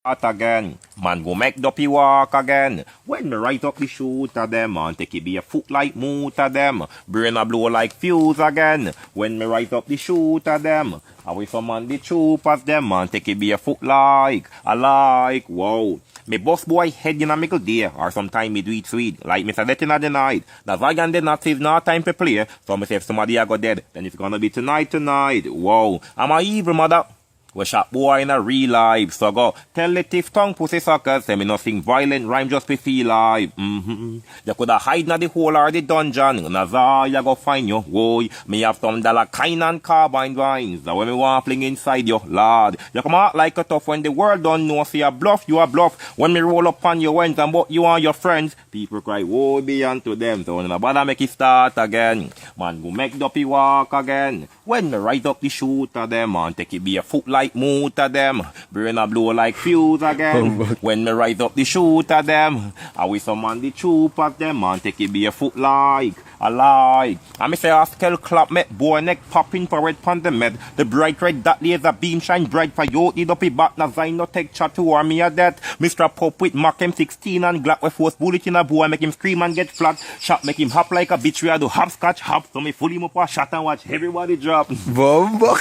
Out again, man go make dopey walk again. When me right up the shoot of them, man take it be a foot like moot of them. Brain a blow like fuse again. When me right up the shoot of them, I with some man the troop of them, man take it be a foot like, I like, wow. Me boss boy head in a mickle day, or sometime me do it sweet, like Mr. Death in the night. The Vagan did not save no time to play, so me say if somebody a go dead, then it's gonna be tonight. Wow, I'm a evil mother. We shot boy in a real life, so go tell the thief tongue pussy suckers, say me nothing violent, rhyme just be feel live. You coulda hide na the hole or the dungeon, Nazar go find you, boy. Me have some dollar kind and carbine vines, that when me want fling inside you, lord. You come out like a tough when the world don't know, see a bluff, you a bluff. When me roll up on your ends and what you and your friends, people cry, woe be unto them, so when bother make it start again. Man go make dopey walk again. When me right up the shoot of them, man take it be a foot like moot of them. Brain a blow like fuse again. When me rise up the shoot of them, I with some man the troop of them, man take it be a foot like, I like. I me say a skull clap met boy neck popping for red pon the med. The bright red that laser beam shine bright for you. Need up a back na zine no take chat to war me a death. Mr. Pop with Mac M16 and Glock with force bullet in a boy make him scream and get flat. Shot make him hop like a bitch. We a do hopscotch hop. So me full him up a shot and watch everybody drop. Bombok.